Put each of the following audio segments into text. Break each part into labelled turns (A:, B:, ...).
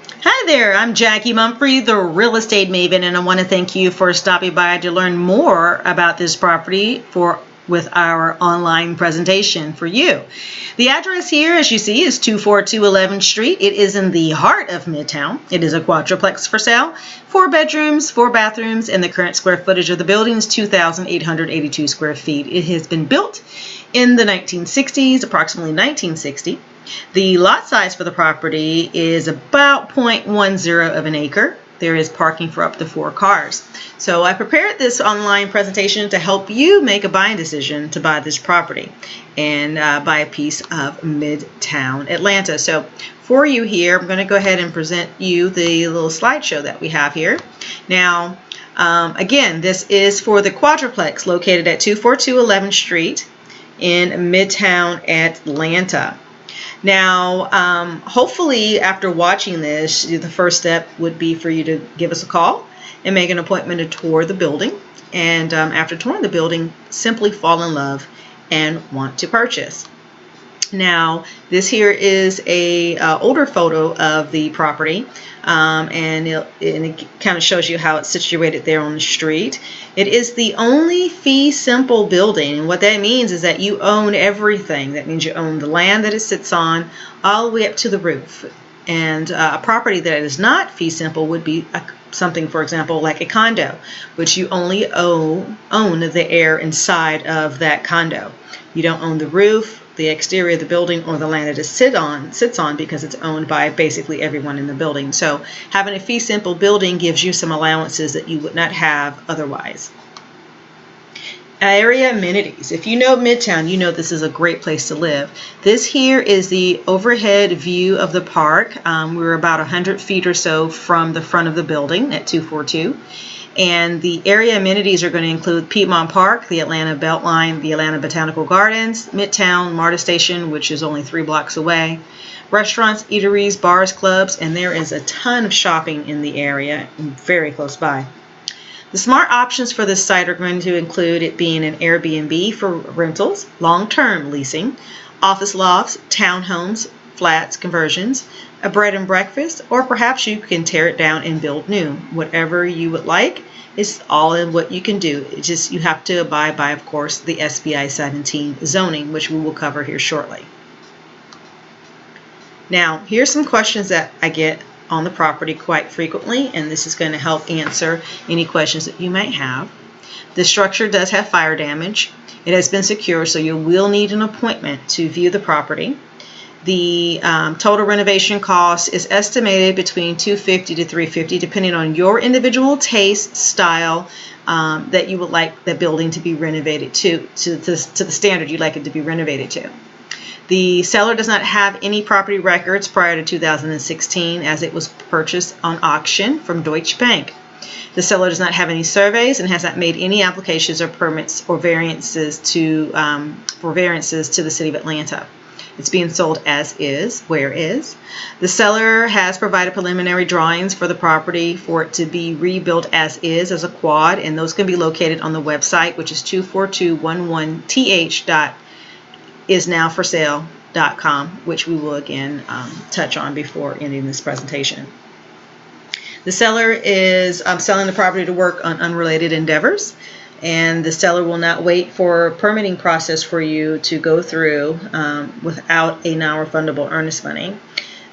A: Hi there, I'm Jackie Mumphrey, the real estate maven, and I want to thank you for stopping by to learn more about this property with our online presentation for you. The address here, as you see, is 242 11th Street. It is in the heart of Midtown. It is a quadruplex for sale, 4 bedrooms, 4 bathrooms, and the current square footage of the building is 2,882 square feet. It has been built in the 1960s, approximately 1960. The lot size for the property is about 0.10 of an acre. There is parking for up to 4 cars. So I prepared this online presentation to help you make a buying decision to buy this property and buy a piece of Midtown Atlanta. So for you here, I'm going to go ahead and present you the little slideshow that we have here. Now, again, this is for the quadruplex located at 242 11th Street in Midtown Atlanta. Now, hopefully after watching this, the first step would be for you to give us a call and make an appointment to tour the building. And after touring the building, simply fall in love and want to purchase. Now, this here is a older photo of the property, and it kind of shows you how it's situated there on the street. It is the only fee simple building, and what that means is that you own everything. That means you own the land that it sits on all the way up to the roof. And a property that is not fee simple would be something, for example, like a condo, which you only own the air inside of that condo. You don't own the roof, the exterior of the building, or the land that it sits on, because it's owned by basically everyone in the building. So having a fee simple building gives you some allowances that you would not have otherwise. Area amenities. If you know Midtown, you know this is a great place to live. This here is the overhead view of the park. We're about 100 feet or so from the front of the building at 242. And the area amenities are going to include Piedmont Park, the Atlanta Beltline, the Atlanta Botanical Gardens, Midtown, MARTA Station, which is only 3 blocks away, restaurants, eateries, bars, clubs, and there is a ton of shopping in the area very close by. The smart options for this site are going to include it being an Airbnb for rentals, long-term leasing, office lofts, townhomes, flats, conversions, a bread and breakfast, or perhaps you can tear it down and build new. Whatever you would like is all in what you can do. It's just you have to abide by, of course, the SBI 17 zoning, which we will cover here shortly. Now, here's some questions that I get on the property quite frequently, and this is going to help answer any questions that you might have. The structure does have fire damage. It has been secured, so you will need an appointment to view the property. The total renovation cost is estimated between $250 to $350, depending on your individual taste, style, that you would like the building to be renovated to the standard you'd like it to be renovated to. The seller does not have any property records prior to 2016, as it was purchased on auction from Deutsche Bank. The seller does not have any surveys and has not made any applications or permits or variances to the City of Atlanta. It's being sold as is, where is. The seller has provided preliminary drawings for the property for it to be rebuilt as is, as a quad, and those can be located on the website, which is 24211th.isnowforsale.com, which we will again touch on before ending this presentation. The seller is selling the property to work on unrelated endeavors, and the seller will not wait for a permitting process for you to go through without a non-refundable earnest money.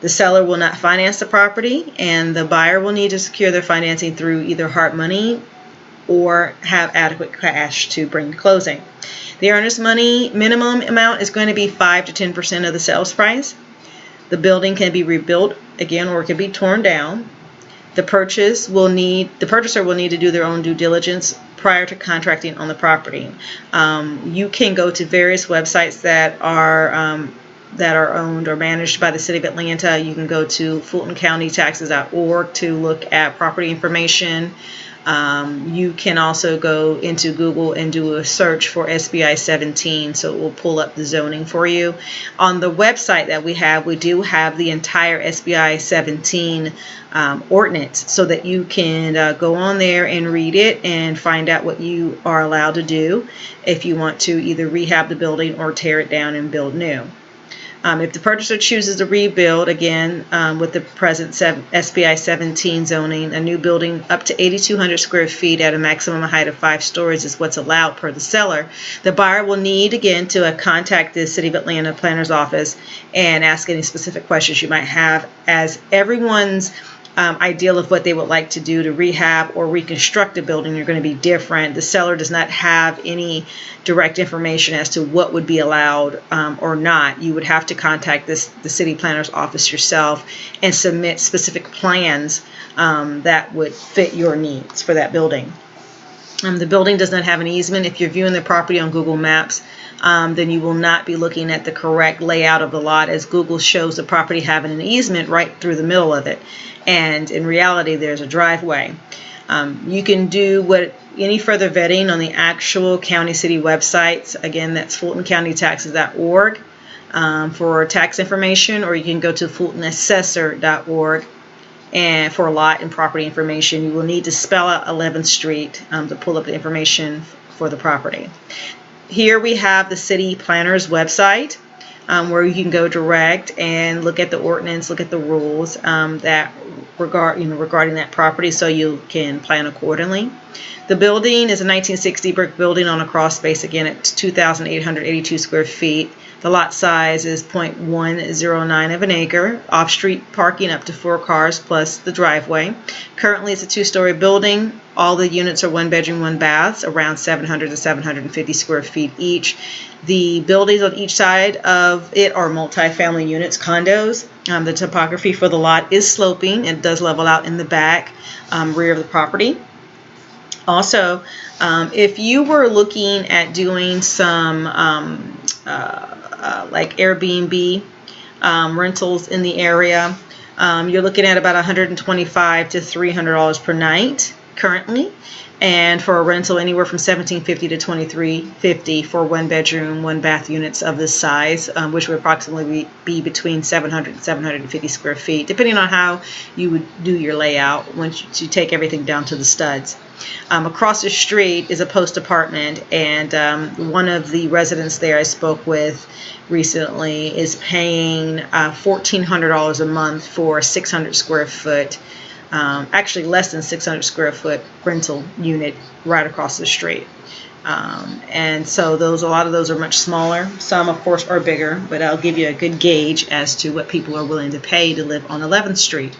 A: The seller will not finance the property, and the buyer will need to secure their financing through either hard money or have adequate cash to bring to closing. The earnest money minimum amount is going to be 5 to 10% of the sales price. The building can be rebuilt again, or it can be torn down. The purchaser will need to do their own due diligence prior to contracting on the property. You can go to various websites that are owned or managed by the City of Atlanta. You can go to fultoncountytaxes.org to look at property information. You can also go into Google and do a search for SBI 17, so it will pull up the zoning for you. On the website that we do have the entire SBI 17 ordinance, so that you can go on there and read it and find out what you are allowed to do if you want to either rehab the building or tear it down and build new. If the purchaser chooses to rebuild, again, with the present SPI 17 zoning, a new building up to 8,200 square feet at a maximum height of 5 stories is what's allowed per the seller. The buyer will need, again, to contact the City of Atlanta Planner's Office and ask any specific questions you might have, as everyone's ideal of what they would like to do to rehab or reconstruct a building are going to be different. The seller does not have any direct information as to what would be allowed or not. You would have to contact the city planner's office yourself and submit specific plans that would fit your needs for that building. The building does not have an easement. If you're viewing the property on Google Maps, then you will not be looking at the correct layout of the lot, as Google shows the property having an easement right through the middle of it. And in reality, there's a driveway. You can do any further vetting on the actual county city websites. Again, that's fultoncountytaxes.org for tax information, or you can go to fultonassessor.org and for lot and property information. You will need to spell out 11th Street to pull up the information for the property. Here we have the city planner's website, where you can go direct and look at the ordinance, look at the rules that regarding that property, so you can plan accordingly. The building is a 1960 brick building on a crawl space, again at 2,882 square feet. The lot size is 0.109 of an acre. Off-street parking up to 4 cars plus the driveway. Currently, it's a 2-story building. All the units are 1 bedroom, 1 baths, around 700 to 750 square feet each. The buildings on each side of it are multi-family units, condos. The topography for the lot is sloping and does level out in the back, rear of the property. Also, if you were looking at doing some like Airbnb rentals in the area, you're looking at about $125 to $300 per night currently, and for a rental anywhere from $1,750 to $2,350 for 1 bedroom, 1 bath units of this size, which would approximately be between 700 and 750 square feet, depending on how you would do your layout once you take everything down to the studs. Across the street is a post apartment, and one of the residents there I spoke with recently is paying $1,400 a month for a 600 square foot, actually less than 600 square foot rental unit right across the street. And so a lot of those are much smaller. Some, of course, are bigger, but I'll give you a good gauge as to what people are willing to pay to live on 11th Street.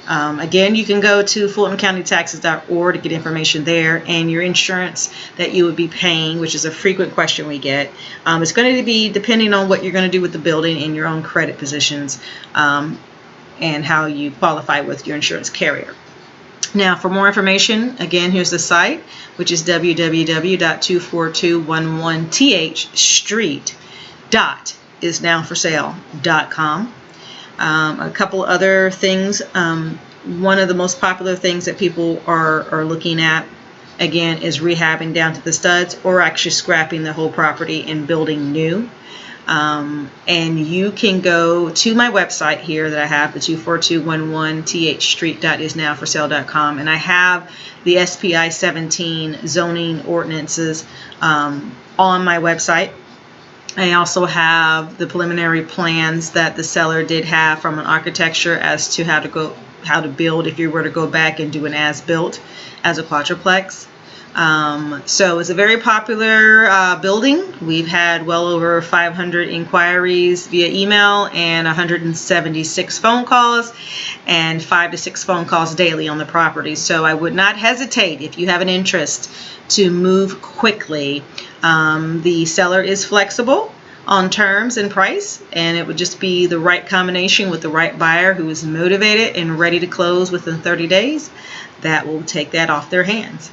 A: Again, you can go to fultoncountytaxes.org to get information there, and your insurance that you would be paying, which is a frequent question we get. It's going to be depending on what you're going to do with the building and your own credit positions, and how you qualify with your insurance carrier. Now, for more information, again, here's the site, which is www.24211THstreet.isnowforsale.com. A couple other things. One of the most popular things that people are looking at, again, is rehabbing down to the studs, or actually scrapping the whole property and building new. And you can go to my website here that I have, the 24211THstreet.isnowforsale.com, and I have the SPI 17 zoning ordinances on my website. I also have the preliminary plans that the seller did have from an architecture as to how to build if you were to go back and do an as-built as a quadruplex. So it's a very popular building. We've had well over 500 inquiries via email and 176 phone calls and 5 to 6 phone calls daily on the property. So I would not hesitate if you have an interest to move quickly. The seller is flexible on terms and price, and it would just be the right combination with the right buyer who is motivated and ready to close within 30 days that will take that off their hands.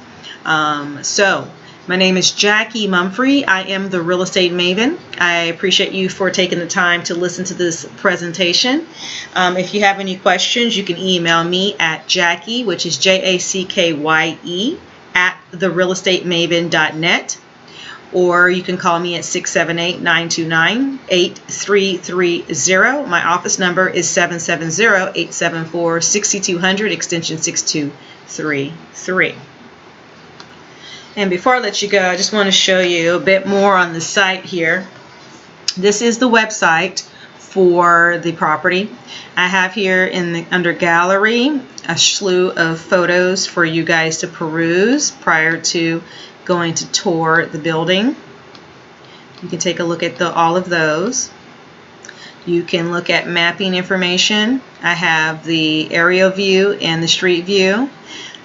A: So my name is Jackie Mumphrey. I am the Real Estate Maven. I appreciate you for taking the time to listen to this presentation. If you have any questions, you can email me at Jackie, which is JACKYE, at therealestatemaven.net. Or you can call me at 678-929-8330. My office number is 770-874-6200, extension 6233. And before I let you go, I just want to show you a bit more on the site here. This is the website, for the property. I have here under gallery a slew of photos for you guys to peruse prior to going to tour the building. You can take a look at all of those. You can look at mapping information. I have the aerial view and the street view.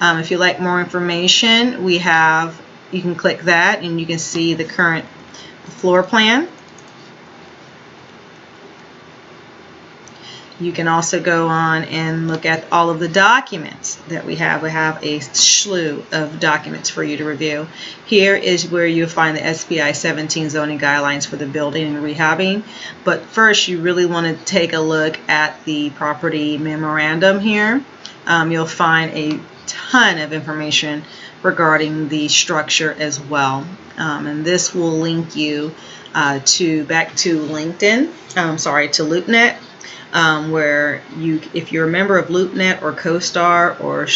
A: If you like more information, you can click that and you can see the current floor plan. You can also go on and look at all of the documents that we have. We have a slew of documents for you to review. Here is where you'll find the SBI 17 zoning guidelines for the building and rehabbing. But first, you really want to take a look at the property memorandum here. You'll find a ton of information regarding the structure as well. And this will link you back to LinkedIn, to LoopNet. Where if you're a member of LoopNet or CoStar or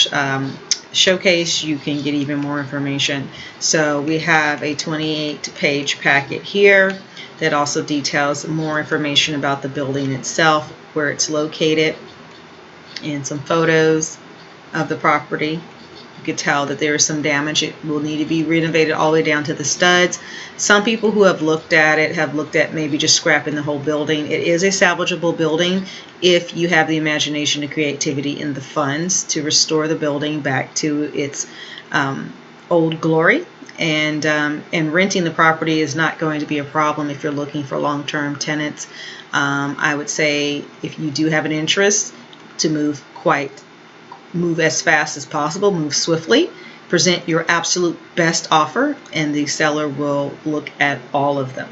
A: Showcase, you can get even more information. So we have a 28-page packet here that also details more information about the building itself, where it's located, and some photos of the property. You could tell that there is some damage. It will need to be renovated all the way down to the studs. Some people who have looked at it have looked at maybe just scrapping the whole building. It is a salvageable building if you have the imagination and creativity and the funds to restore the building back to its old glory. And renting the property is not going to be a problem if you're looking for long-term tenants. I would say if you do have an interest, to move as fast as possible, move swiftly, present your absolute best offer, and the seller will look at all of them.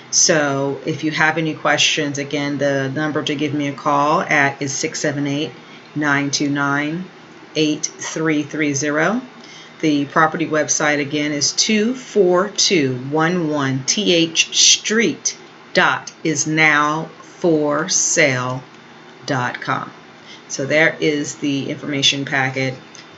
A: So if you have any questions, again, the number to give me a call at is 678-929-8330. The property website again is 24211 TH Street isnowforsale.com. So there is the information packet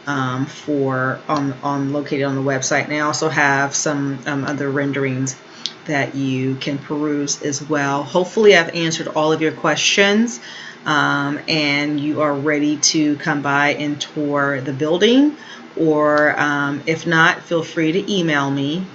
A: located on the website, and I also have some other renderings that you can peruse as well. Hopefully I've answered all of your questions and you are ready to come by and tour the building, or if not, feel free to email me.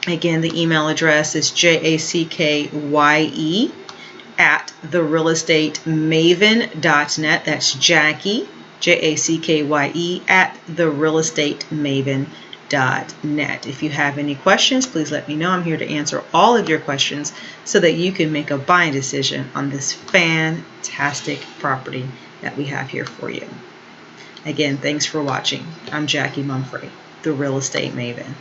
A: Again, the email address is jackye@therealestatemaven.net. That's Jackie, Jackye, @therealestatemavn.net. If you have any questions, please let me know. I'm here to answer all of your questions so that you can make a buying decision on this fantastic property that we have here for you. Again, thanks for watching. I'm Jackie Mumphrey, the Real Estate Maven.